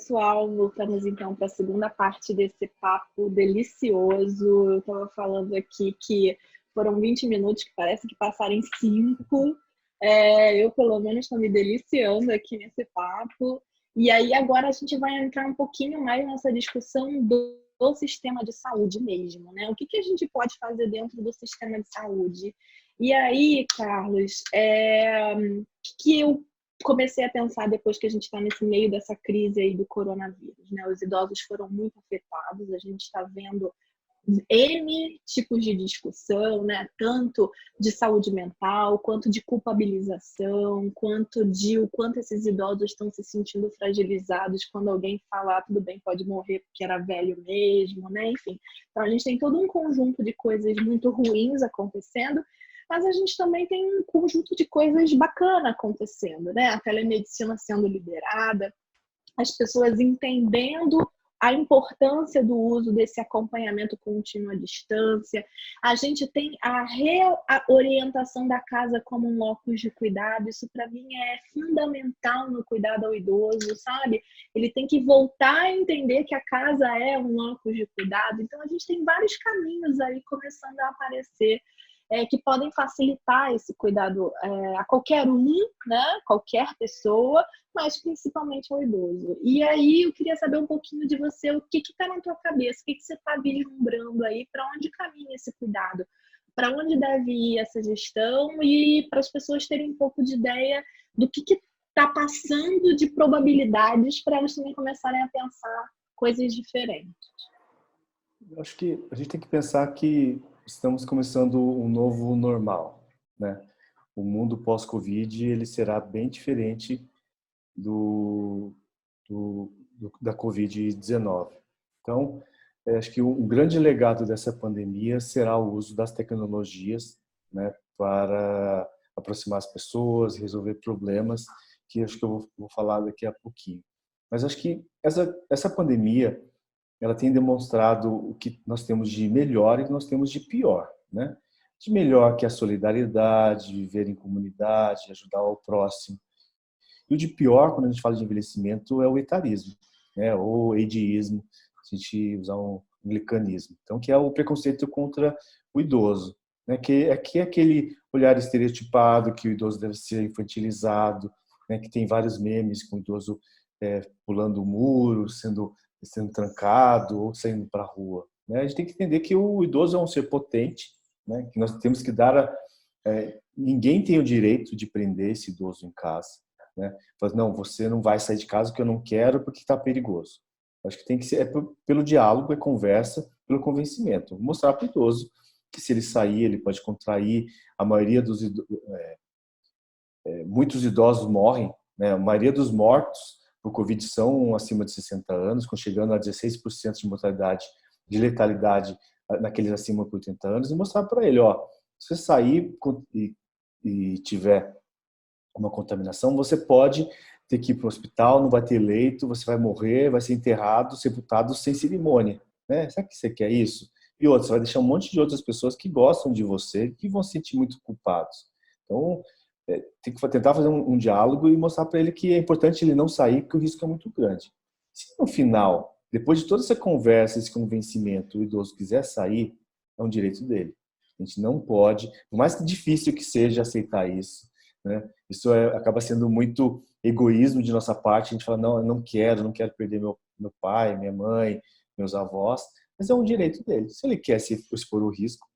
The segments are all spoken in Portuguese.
pessoal, voltamos então para a segunda parte desse papo delicioso. Eu estava falando aqui que foram 20 minutos que parece que passaram em 5. Eu, pelo menos, estou me deliciando aqui nesse papo. E aí, agora a gente vai entrar um pouquinho mais nessa discussão do sistema de saúde mesmo, né? O que a gente pode fazer dentro do sistema de saúde? E aí, Carlos, que eu comecei a pensar depois que a gente está nesse meio dessa crise aí do coronavírus, né? Os idosos foram muito afetados, a gente está vendo N tipos de discussão, né? Tanto de saúde mental, quanto de culpabilização, quanto de o quanto esses idosos estão se sentindo fragilizados quando alguém fala, tudo bem, pode morrer porque era velho mesmo, né? Enfim, então a gente tem todo um conjunto de coisas muito ruins acontecendo, mas a gente também tem um conjunto de coisas bacanas acontecendo, né? A telemedicina sendo liberada, as pessoas entendendo a importância do uso desse acompanhamento contínuo à distância. A gente tem a reorientação da casa como um locus de cuidado. Isso, para mim, é fundamental no cuidado ao idoso, sabe? Ele tem que voltar a entender que a casa é um locus de cuidado. Então, a gente tem vários caminhos aí começando a aparecer que podem facilitar esse cuidado a qualquer um, né? Qualquer pessoa, mas principalmente ao idoso. E aí eu queria saber um pouquinho de você, o que está na tua cabeça, o que você está vislumbrando aí, para onde caminha esse cuidado, para onde deve ir essa gestão e para as pessoas terem um pouco de ideia do que está passando de probabilidades para elas também começarem a pensar coisas diferentes. Eu acho que a gente tem que pensar que estamos começando um novo normal, né? O mundo pós-Covid ele será bem diferente da Covid-19. Então, acho que um grande legado dessa pandemia será o uso das tecnologias, né, para aproximar as pessoas, resolver problemas, que acho que eu vou falar daqui a pouquinho. Mas acho que essa pandemia ela tem demonstrado o que nós temos de melhor e o que nós temos de pior, né? De melhor que a solidariedade, viver em comunidade, ajudar o próximo. E o de pior, quando a gente fala de envelhecimento, é o etarismo, né? Ou ageísmo, se a gente usar um anglicanismo. Então, que é o preconceito contra o idoso, né? Que é aquele olhar estereotipado que o idoso deve ser infantilizado, né? Que tem vários memes com o idoso pulando o muro, sendo trancado ou saindo para a rua, né? A gente tem que entender que o idoso é um ser potente, né? Que nós temos que dar ninguém tem o direito de prender esse idoso em casa, né? Falar, não, você não vai sair de casa porque eu não quero porque está perigoso. Acho que tem que ser pelo diálogo, é conversa, pelo convencimento. Mostrar para o idoso que se ele sair, ele pode contrair. A maioria muitos idosos morrem, né? A maioria dos mortos por Covid são acima de 60 anos, chegando a 16% de mortalidade, de letalidade naqueles acima de 80 anos, e mostrar para ele, ó, se você sair e tiver uma contaminação, você pode ter que ir para o hospital, não vai ter leito, você vai morrer, vai ser enterrado, sepultado sem cerimônia, né? Será que você quer isso? E outra, você vai deixar um monte de outras pessoas que gostam de você, que vão se sentir muito culpados. Então, tem que tentar fazer um diálogo e mostrar para ele que é importante ele não sair, porque o risco é muito grande. Se no final, depois de toda essa conversa, esse convencimento, o idoso quiser sair, é um direito dele. A gente não pode, por mais que difícil que seja aceitar isso, né? Isso acaba sendo muito egoísmo de nossa parte. A gente fala, não, eu não quero perder meu pai, minha mãe, meus avós, mas é um direito dele. Se ele quer se expor o risco,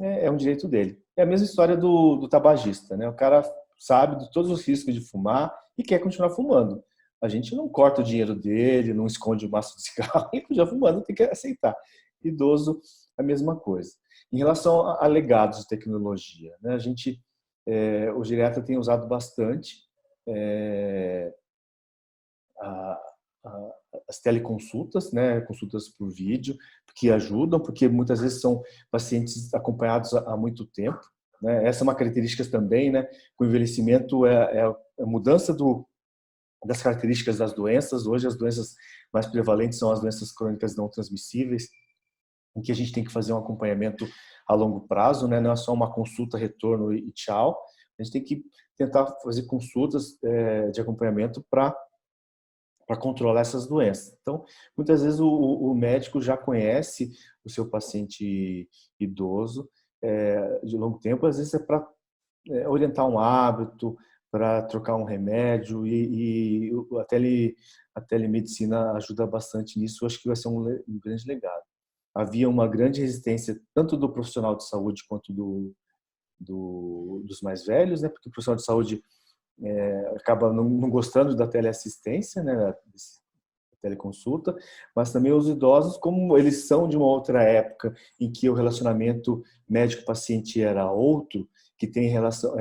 é um direito dele. É a mesma história do tabagista, né? O cara sabe de todos os riscos de fumar e quer continuar fumando. A gente não corta o dinheiro dele, não esconde o maço de cigarro, ele continua fumando, tem que aceitar. Idoso, a mesma coisa. Em relação a legados de tecnologia, né? O geriatra tem usado bastante as teleconsultas, né, consultas por vídeo, que ajudam, porque muitas vezes são pacientes acompanhados há muito tempo, né? Essa é uma característica também, né? Com o envelhecimento a mudança das características das doenças. Hoje as doenças mais prevalentes são as doenças crônicas não transmissíveis, em que a gente tem que fazer um acompanhamento a longo prazo, né? Não é só uma consulta, retorno e tchau. A gente tem que tentar fazer consultas de acompanhamento para para controlar essas doenças. Então, muitas vezes o médico já conhece o seu paciente idoso de longo tempo, às vezes é para orientar um hábito, para trocar um remédio e a telemedicina ajuda bastante nisso. Eu acho que vai ser um grande legado. Havia uma grande resistência tanto do profissional de saúde quanto dos mais velhos, né? Porque o profissional de saúde acaba não gostando da teleassistência, né? Da teleconsulta, mas também os idosos, como eles são de uma outra época em que o relacionamento médico-paciente era outro, que tem relação,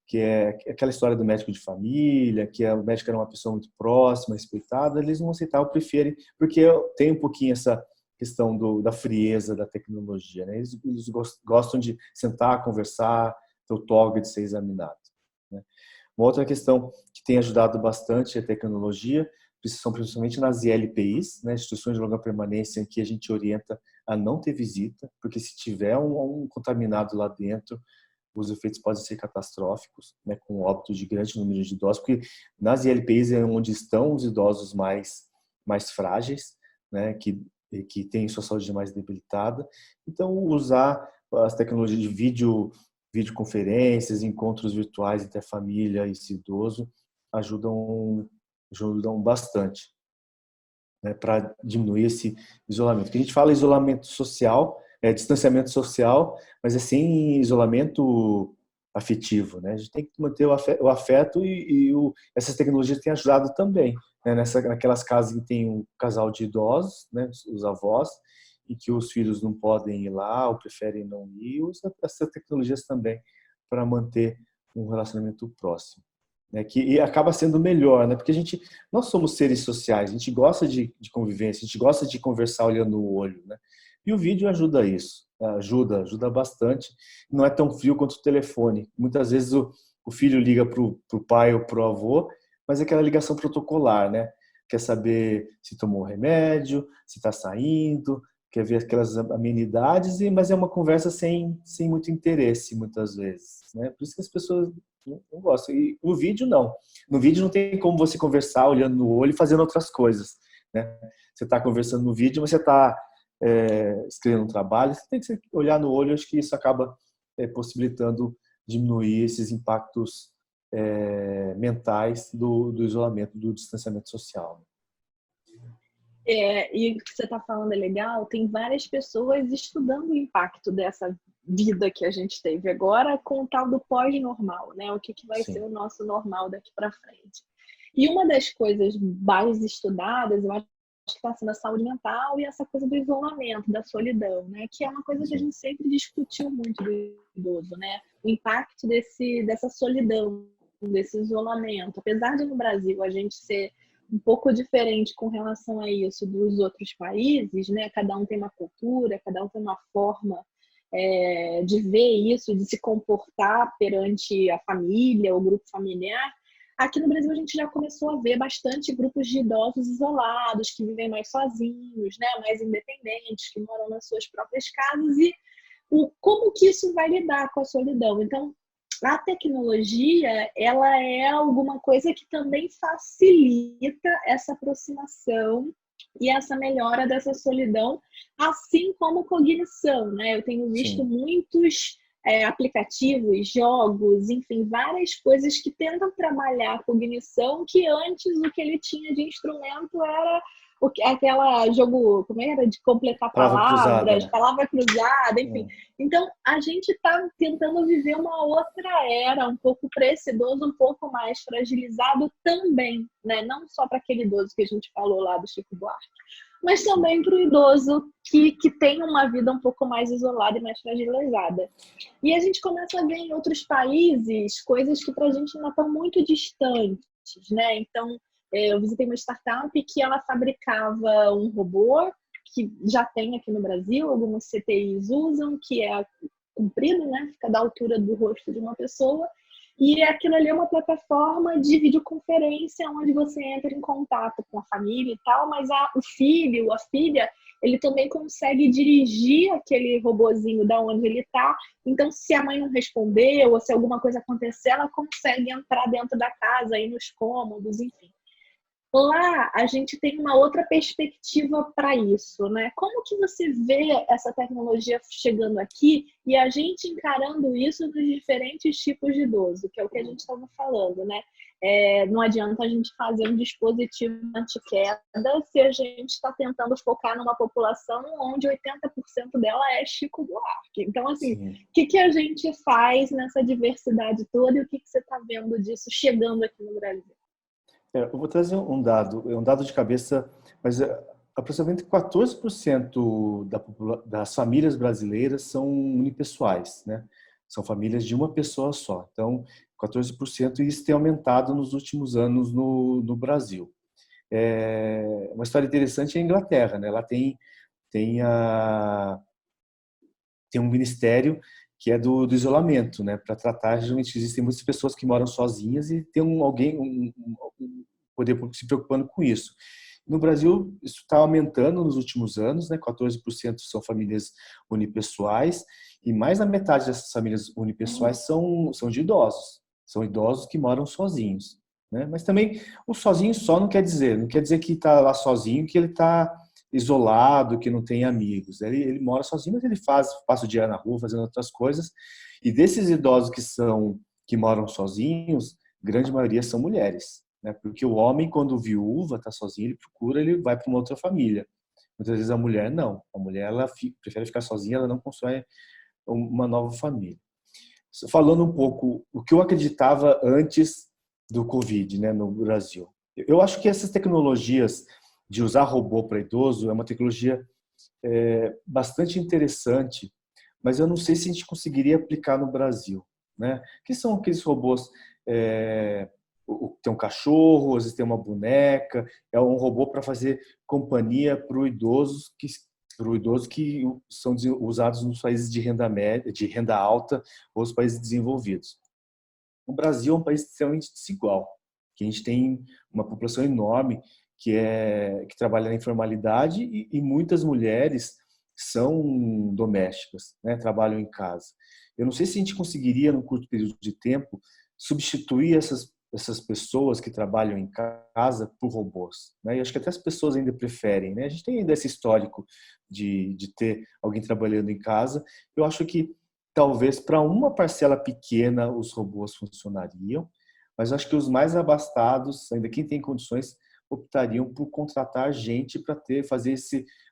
que é aquela história do médico de família, que o médico era uma pessoa muito próxima, respeitada, eles não aceitavam, preferem, porque tem um pouquinho essa questão da frieza da tecnologia, né? Eles gostam de sentar, conversar, ter o toque de ser examinado, né? Uma outra questão que tem ajudado bastante a tecnologia são principalmente nas ILPIs, né, instituições de longa permanência, em que a gente orienta a não ter visita, porque se tiver um contaminado lá dentro, os efeitos podem ser catastróficos, né, com óbito de grande número de idosos, porque nas ILPIs é onde estão os idosos mais frágeis, né, que têm sua saúde mais debilitada. Então, usar as tecnologias de videoconferências, encontros virtuais entre a família e esse idoso ajudam bastante, né, para diminuir esse isolamento. Que a gente fala isolamento social, distanciamento social, mas é sem isolamento afetivo, né? A gente tem que manter o afeto essas tecnologias têm ajudado também, né? Naquelas casas que tem um casal de idosos, né, os avós, e que os filhos não podem ir lá ou preferem não ir, usa essas tecnologias também para manter um relacionamento próximo, né, e acaba sendo melhor, né? Porque nós somos seres sociais, a gente gosta de convivência, a gente gosta de conversar olhando no olho, né? E o vídeo ajuda isso, ajuda bastante. Não é tão frio quanto o telefone. Muitas vezes o filho liga para o pai ou para o avô, mas é aquela ligação protocolar, né? Quer saber se tomou remédio, se está saindo, quer ver aquelas amenidades, mas é uma conversa sem muito interesse, muitas vezes, né? Por isso que as pessoas não gostam. E no vídeo, não. No vídeo não tem como você conversar olhando no olho e fazendo outras coisas, né? Você está conversando no vídeo, mas você está escrevendo um trabalho, você tem que olhar no olho, acho que isso acaba possibilitando diminuir esses impactos mentais do isolamento, do distanciamento social. E o que você está falando é legal, tem várias pessoas estudando o impacto dessa vida que a gente teve agora com o tal do pós-normal, né? O que vai Sim. ser o nosso normal daqui para frente. E uma das coisas mais estudadas, eu acho que está sendo a saúde mental e essa coisa do isolamento, da solidão, né? Que é uma coisa que a gente sempre discutiu muito do idoso, né? O impacto dessa solidão, desse isolamento. Apesar de no Brasil a gente ser um pouco diferente com relação a isso dos outros países, né? Cada um tem uma cultura, cada um tem uma forma de ver isso, de se comportar perante a família, o grupo familiar. Aqui no Brasil a gente já começou a ver bastante grupos de idosos isolados, que vivem mais sozinhos, né? Mais independentes, que moram nas suas próprias casas, e como que isso vai lidar com a solidão. Então, a tecnologia, ela é alguma coisa que também facilita essa aproximação e essa melhora dessa solidão, assim como cognição, né? Eu tenho visto muitos aplicativos, jogos, enfim, várias coisas que tentam trabalhar a cognição, que antes o que ele tinha de instrumento era aquela jogo, como era? De completar palavras, palavra cruzada, enfim. Então, a gente está tentando viver uma outra era, um pouco para esse idoso, um pouco mais fragilizado também, né? Não só para aquele idoso que a gente falou lá do Chico Buarque, mas também para o idoso que tem uma vida um pouco mais isolada e mais fragilizada. E a gente começa a ver em outros países coisas que para a gente ainda estão muito distantes, né? Então, eu visitei uma startup que ela fabricava um robô, que já tem aqui no Brasil, algumas CTIs usam, que é comprido, né? Fica da altura do rosto de uma pessoa. E aquilo ali é uma plataforma de videoconferência onde você entra em contato com a família e tal, mas o filho, a filha, ele também consegue dirigir aquele robozinho da onde ele está. Então, se a mãe não respondeu ou se alguma coisa acontecer, ela consegue entrar dentro da casa, ir nos cômodos, enfim. Lá a gente tem uma outra perspectiva para isso, né? Como que você vê essa tecnologia chegando aqui e a gente encarando isso nos diferentes tipos de idoso, que é o que a gente estava falando, né? Não adianta a gente fazer um dispositivo anti-queda se a gente está tentando focar numa população onde 80% dela é Chico Buarque. Então, assim, o Sim. que a gente faz nessa diversidade toda e o que você está vendo disso chegando aqui no Brasil? Eu vou trazer um dado de cabeça, mas aproximadamente 14% das famílias brasileiras são unipessoais, né? São famílias de uma pessoa só. Então, 14%, e isso tem aumentado nos últimos anos no Brasil. Uma história interessante é a Inglaterra, né? Ela tem, a, tem um ministério que é do isolamento, né? Para tratar, geralmente existem muitas pessoas que moram sozinhas e tem alguém, um poder público se preocupando com isso. No Brasil, isso está aumentando nos últimos anos, né? 14% são famílias unipessoais e mais da metade dessas famílias unipessoais são de idosos. São idosos que moram sozinhos, né? Mas também o sozinho só não quer dizer que está lá sozinho, que ele está isolado, que não tem amigos. Ele mora sozinho, mas ele passa o dia na rua fazendo outras coisas. E desses idosos que moram sozinhos, grande maioria são mulheres, né? Porque o homem, quando viúva, está sozinho, ele vai para uma outra família. Muitas vezes a mulher não. A mulher prefere ficar sozinha, ela não constrói uma nova família. Falando um pouco o que eu acreditava antes do Covid, né, no Brasil. Eu acho que essas tecnologias de usar robô para idoso é uma tecnologia bastante interessante, mas eu não sei se a gente conseguiria aplicar no Brasil, né? Que são aqueles robôs, tem um cachorro, às vezes tem uma boneca, é um robô para fazer companhia para o idoso que são usados nos países de renda média, de renda alta ou os países desenvolvidos. O Brasil é um país extremamente desigual, que a gente tem uma população enorme que trabalha na informalidade e muitas mulheres são domésticas, né? Trabalham em casa. Eu não sei se a gente conseguiria, num curto período de tempo, substituir essas pessoas que trabalham em casa por robôs, né? E acho que até as pessoas ainda preferem, né? A gente tem ainda esse histórico de ter alguém trabalhando em casa. Eu acho que talvez para uma parcela pequena os robôs funcionariam, mas acho que os mais abastados, ainda quem tem condições, optariam por contratar gente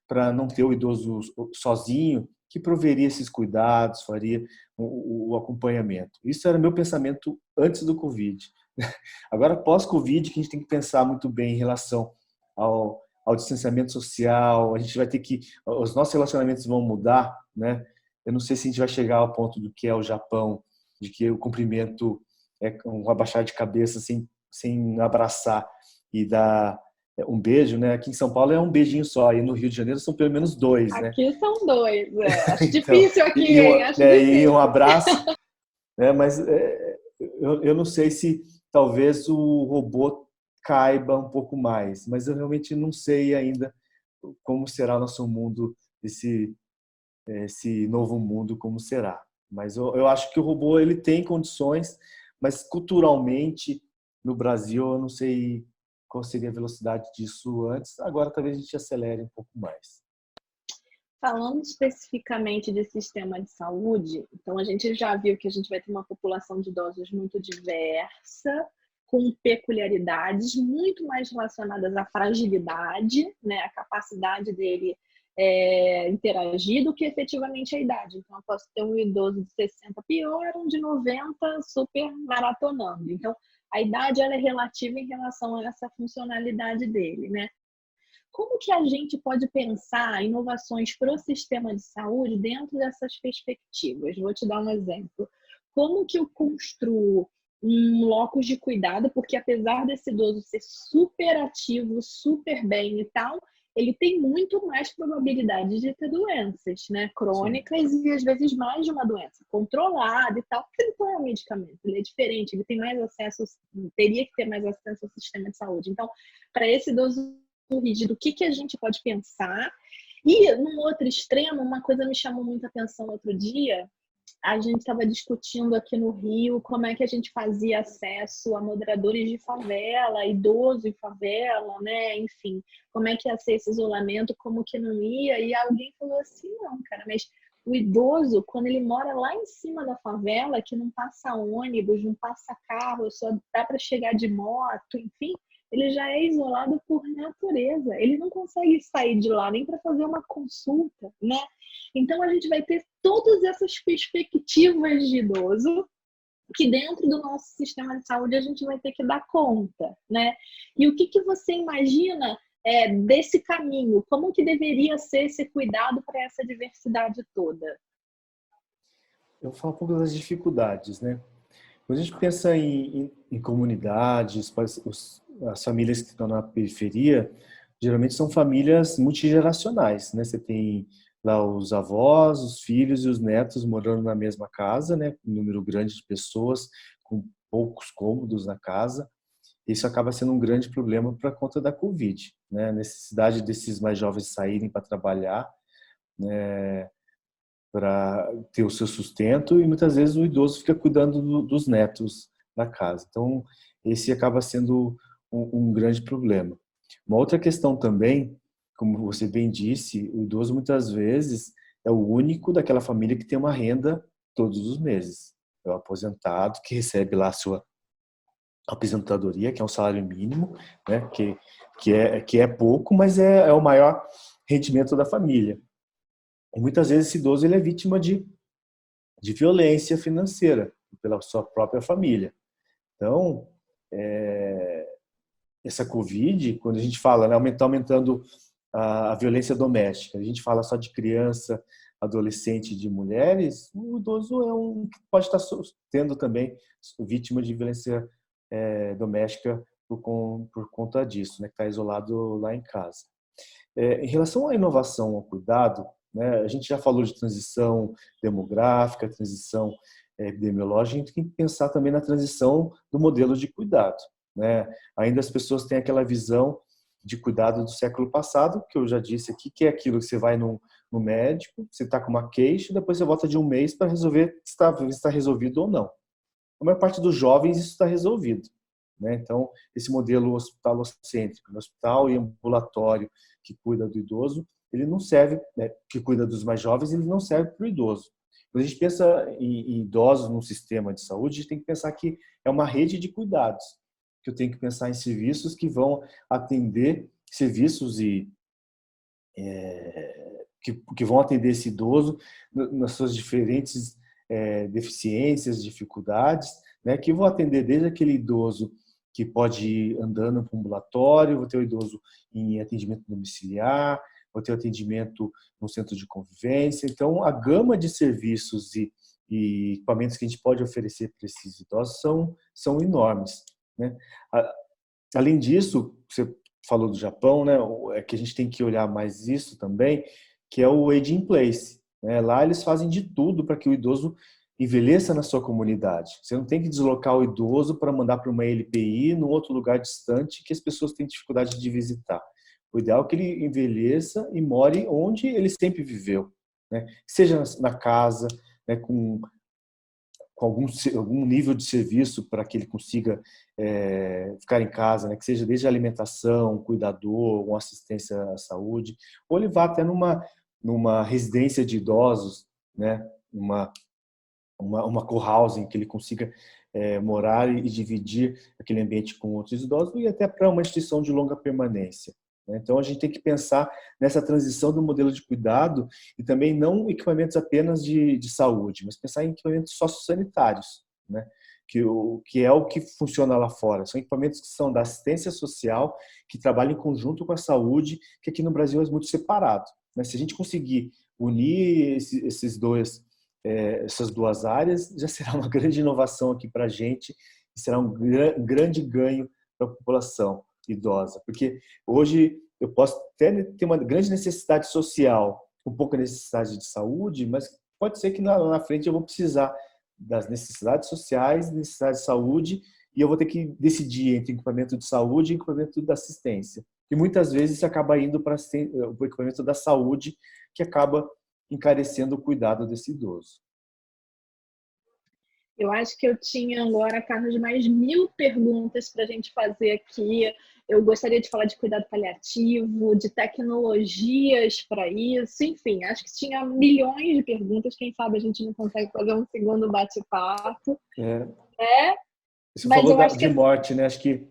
para não ter o idoso sozinho, que proveria esses cuidados, faria o acompanhamento. Isso era meu pensamento antes do Covid. Agora, pós-Covid, que a gente tem que pensar muito bem em relação ao distanciamento social, a gente vai ter que, os nossos relacionamentos vão mudar, né? Eu não sei se a gente vai chegar ao ponto do que é o Japão, de que o cumprimento é um abaixar de cabeça sem abraçar e dar um beijo, né? Aqui em São Paulo é um beijinho só, e no Rio de Janeiro são pelo menos dois, né? Aqui são dois, Acho Então, difícil aqui, hein? Acho e um difícil. abraço, né? Mas eu não sei se talvez o robô caiba um pouco mais, mas eu realmente não sei ainda como será o nosso mundo, esse novo mundo, como será. Mas eu acho que o robô ele tem condições, mas culturalmente no Brasil eu não sei qual seria a velocidade disso antes. Agora talvez a gente acelere um pouco mais. Falando especificamente de sistema de saúde, então a gente já viu que a gente vai ter uma população de idosos muito diversa, com peculiaridades muito mais relacionadas à fragilidade, né, à capacidade dele interagir do que efetivamente a idade. Então, eu posso ter um idoso de 60 pior, um de 90 super maratonando. Então, a idade ela é relativa em relação a essa funcionalidade dele, né? Como que a gente pode pensar inovações para o sistema de saúde dentro dessas perspectivas? Vou te dar um exemplo. Como que eu construo um locus de cuidado, porque apesar desse idoso ser super ativo, super bem e tal, ele tem muito mais probabilidade de ter doenças, né, Sim. crônicas e às vezes mais de uma doença controlada e tal, porque ele toma um medicamento, ele é diferente, ele tem mais acesso, teria que ter mais acesso ao sistema de saúde. Então, para esse idoso rígido, o que a gente pode pensar? E, num outro extremo, uma coisa me chamou muita atenção outro dia, a gente estava discutindo aqui no Rio como é que a gente fazia acesso a moradores de favela, idoso em favela, né? Enfim, como é que ia ser esse isolamento, como que não ia. E alguém falou assim, não, cara, mas o idoso, quando ele mora lá em cima da favela, que não passa ônibus, não passa carro, só dá para chegar de moto, enfim, ele já é isolado por natureza. Ele não consegue sair de lá nem para fazer uma consulta, né? Então, a gente vai ter todas essas perspectivas de idoso que dentro do nosso sistema de saúde a gente vai ter que dar conta, né? E o que, que você imagina desse caminho? Como que deveria ser esse cuidado para essa diversidade toda? Eu vou falar um pouco das dificuldades, né? Quando a gente pensa em comunidades, as famílias que estão na periferia, geralmente são famílias multigeracionais, né? Você tem lá os avós, os filhos e os netos morando na mesma casa, né? Um número grande de pessoas com poucos cômodos na casa. Isso acaba sendo um grande problema para conta da Covid, né? A necessidade desses mais jovens saírem para trabalhar, né? Para ter o seu sustento, e muitas vezes o idoso fica cuidando dos netos da casa. Então, esse acaba sendo um grande problema. Uma outra questão também, como você bem disse, o idoso muitas vezes é o único daquela família que tem uma renda todos os meses. É o aposentado que recebe lá a sua aposentadoria, que é um salário mínimo, né? que é pouco, mas é o maior rendimento da família. E muitas vezes esse idoso ele é vítima de violência financeira pela sua própria família. Então, essa Covid, quando a gente fala, né, aumentando a violência doméstica, a gente fala só de criança, adolescente, de mulheres, o idoso é um que pode estar tendo também vítima de violência doméstica por conta disso, né, que está isolado lá em casa. Em relação à inovação ao cuidado, né, a gente já falou de transição demográfica, transição epidemiológica, a gente tem que pensar também na transição do modelo de cuidado, né? Ainda as pessoas têm aquela visão de cuidado do século passado, que eu já disse aqui, que é aquilo que você vai no médico, você está com uma queixa, depois você volta de um mês para resolver se está resolvido ou não. A maior parte dos jovens isso está resolvido, né? Então, esse modelo hospitalocêntrico, hospital e ambulatório que cuida do idoso, ele não serve, né, que cuida dos mais jovens, ele não serve para o idoso. Quando a gente pensa em idosos num sistema de saúde, a gente tem que pensar que é uma rede de cuidados, que eu tenho que pensar em serviços que vão atender serviços que vão atender esse idoso nas suas diferentes deficiências, dificuldades, né, que vão atender desde aquele idoso que pode ir andando para o ambulatório, vou ter o idoso em atendimento domiciliar, vou ter o atendimento no centro de convivência. Então, a gama de serviços e equipamentos que a gente pode oferecer para esses idosos são enormes, né? Além disso, você falou do Japão, né? É que a gente tem que olhar mais isso também, que é o Age in Place, né? Lá eles fazem de tudo para que o idoso envelheça na sua comunidade. Você não tem que deslocar o idoso para mandar para uma LPI num outro lugar distante que as pessoas têm dificuldade de visitar. O ideal é que ele envelheça e more onde ele sempre viveu, né? Seja na casa, né, com algum nível de serviço para que ele consiga ficar em casa, né? Que seja desde alimentação, cuidador, uma assistência à saúde, ou ele vá até numa residência de idosos, né? Uma co-housing, que ele consiga morar e dividir aquele ambiente com outros idosos, e até para uma instituição de longa permanência, né? Então, a gente tem que pensar nessa transição do modelo de cuidado e também não equipamentos apenas de saúde, mas pensar em equipamentos sociosanitários, né? Que é o que funciona lá fora. São equipamentos que são da assistência social, que trabalham em conjunto com a saúde, que aqui no Brasil é muito separado, né? Se a gente conseguir unir essas duas áreas, já será uma grande inovação aqui para a gente e será um grande ganho para a população idosa, porque hoje eu posso até ter uma grande necessidade social, um pouco necessidade de saúde, mas pode ser que na frente eu vou precisar das necessidades sociais, necessidades de saúde, e eu vou ter que decidir entre equipamento de saúde e equipamento da assistência. E muitas vezes isso acaba indo para o equipamento da saúde, que acaba encarecendo o cuidado desse idoso. Eu acho que eu tinha agora, Carlos, mais 1000 perguntas para a gente fazer aqui. Eu gostaria de falar de cuidado paliativo, de tecnologias para isso, enfim, acho que tinha milhões de perguntas. Quem sabe a gente não consegue fazer um segundo bate-papo. É, É, você mas falou eu acho de que morte, né? Acho que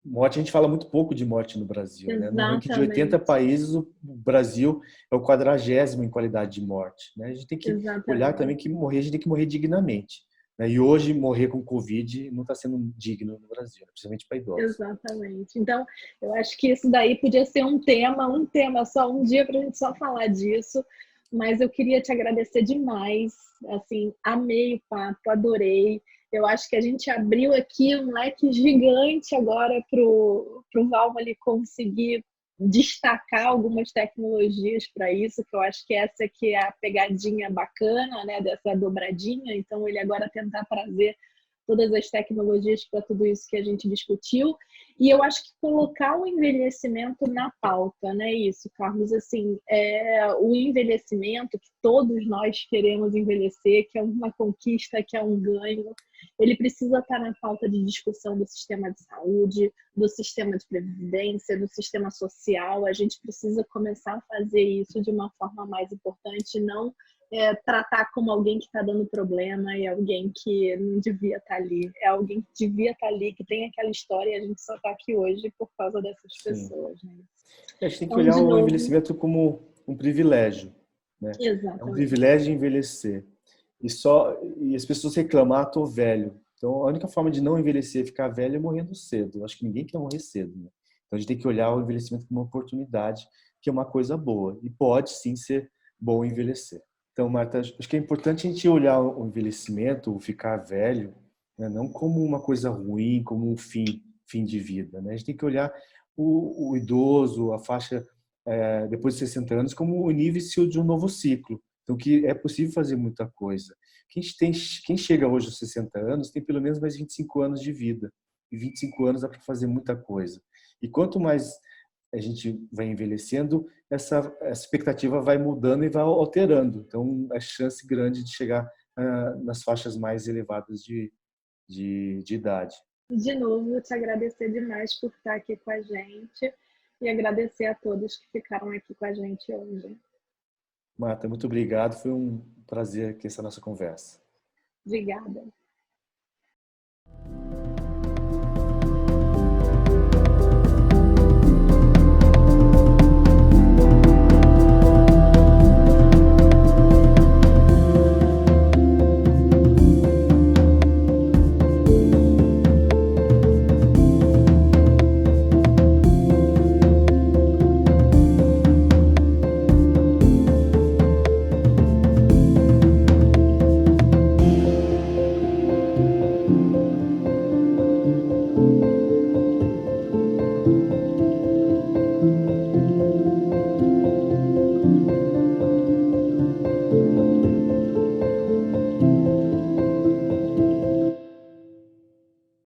morte, a gente fala muito pouco de morte no Brasil, né? No ranking de 80 exatamente, países, o Brasil é o 40º em qualidade de morte, né? A gente tem que olhar também exatamente. que morrer, a gente tem que morrer dignamente, né? E hoje, morrer com Covid não está sendo digno no Brasil, principalmente para idosos. Exatamente. Então, eu acho que isso daí podia ser um tema só, um dia para a gente só falar disso. Mas eu queria te agradecer demais. Assim, amei o papo, adorei. Eu acho que a gente abriu aqui um leque gigante agora para o Valma ali conseguir destacar algumas tecnologias para isso, que eu acho que essa aqui é a pegadinha bacana, né, dessa dobradinha. Então, ele agora tentar trazer todas as tecnologias para tudo isso que a gente discutiu. E eu acho que colocar o envelhecimento na pauta, né? Isso, Carlos, assim, o envelhecimento, que todos nós queremos envelhecer, que é uma conquista, que é um ganho, ele precisa estar na pauta de discussão do sistema de saúde, do sistema de previdência, do sistema social. A gente precisa começar a fazer isso de uma forma mais importante, não tratar como alguém que está dando problema e alguém que não devia estar ali. É alguém que devia estar ali, que tem aquela história e a gente só está aqui hoje por causa dessas Sim. pessoas. Né? A gente tem que Então, olhar de o novo, envelhecimento como um privilégio, né? É um exatamente. privilégio envelhecer. E as pessoas reclamam, ah, tô velho. Então, a única forma de não envelhecer, ficar velho, é morrendo cedo. Eu acho que ninguém quer morrer cedo, né? Então, a gente tem que olhar o envelhecimento como uma oportunidade, que é uma coisa boa. E pode, sim, ser bom envelhecer. Então, Marta, acho que é importante a gente olhar o envelhecimento, o ficar velho, né, não como uma coisa ruim, como um fim de vida, né? A gente tem que olhar o idoso, a faixa depois de 60 anos, como o início de um novo ciclo. Então, que é possível fazer muita coisa. Quem chega hoje aos 60 anos tem pelo menos mais 25 anos de vida. E 25 anos dá para fazer muita coisa. E quanto mais a gente vai envelhecendo, essa expectativa vai mudando e vai alterando. Então, a chance grande de chegar nas faixas mais elevadas de idade. De novo, te agradecer demais por estar aqui com a gente e agradecer a todos que ficaram aqui com a gente hoje. Marta, muito obrigado. Foi um prazer aqui essa nossa conversa. Obrigada.